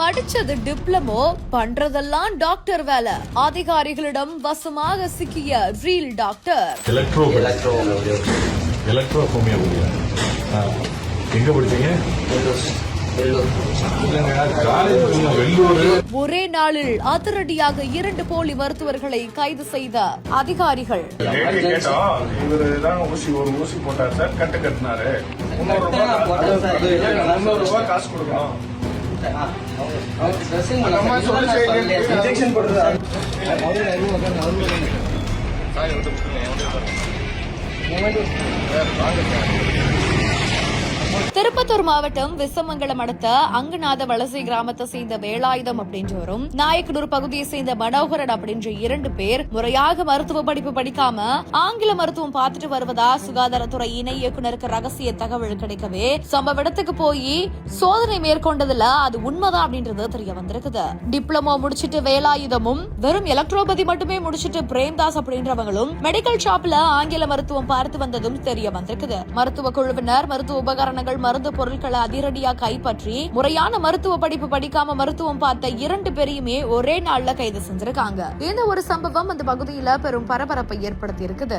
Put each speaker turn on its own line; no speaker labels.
படிச்சது டிப்ளமோ, பண்றதெல்லாம் டாக்டர் வேலை. அதிகாரிகளிடம் வசமாக சிக்கிய ரீல் டாக்டர்.
எங்க படிச்சீங்க?
ஒரே நாளில் அதிரடியாக 2 போலி மருத்துவர்களை கைது செய்த அதிகாரிகள்.
ஊசி போட்டார் சார், கட்டு கட்டினாரு. காசு கொடுக்கணும்.
திருப்பத்தூர் மாவட்டம் விசமங்கலம் அடுத்த அங்குநாத வலசை கிராமத்தை சேர்ந்த வேலாயுதம் அப்படின்றவரும், நாயக்கனூர் பகுதியை சேர்ந்த மனோகரன் அப்படின்ற 2 பேர் முறையாக மருத்துவ படிப்பு படிக்காம ஆங்கில மருத்துவம் பார்த்துட்டு வருவதா சுகாதாரத்துறை இணை இயக்குநருக்கு ரகசிய தகவல் கிடைக்கவே சம்பவ இடத்துக்கு போய் சோதனை மேற்கொண்டதுல அது உண்மைதான் அப்படின்றது தெரிய வந்திருக்குது. டிப்ளமோ முடிச்சிட்டு வேலாயுதமும், வெறும் எலக்ட்ரோபதி மட்டுமே முடிச்சிட்டு பிரேம்தாஸ் அப்படின்றவங்களும் மெடிக்கல் ஷாப்ல ஆங்கில மருத்துவம் பார்த்து வந்ததும் தெரிய வந்திருக்குது. மருத்துவ குழுவினர் மருத்துவ உபகரணங்கள், மருந்து பொருட்களை அதிரடியா கைப்பற்றி முறையான மருத்துவ படிப்பு படிக்காம மருத்துவம் பார்த்த 2 பேரையுமே ஒரே நாள்ல கைது செஞ்சிருக்காங்க. இந்த ஒரு சம்பவம் அந்த பகுதியில பெரும் பரபரப்பை ஏற்படுத்தி இருக்குது.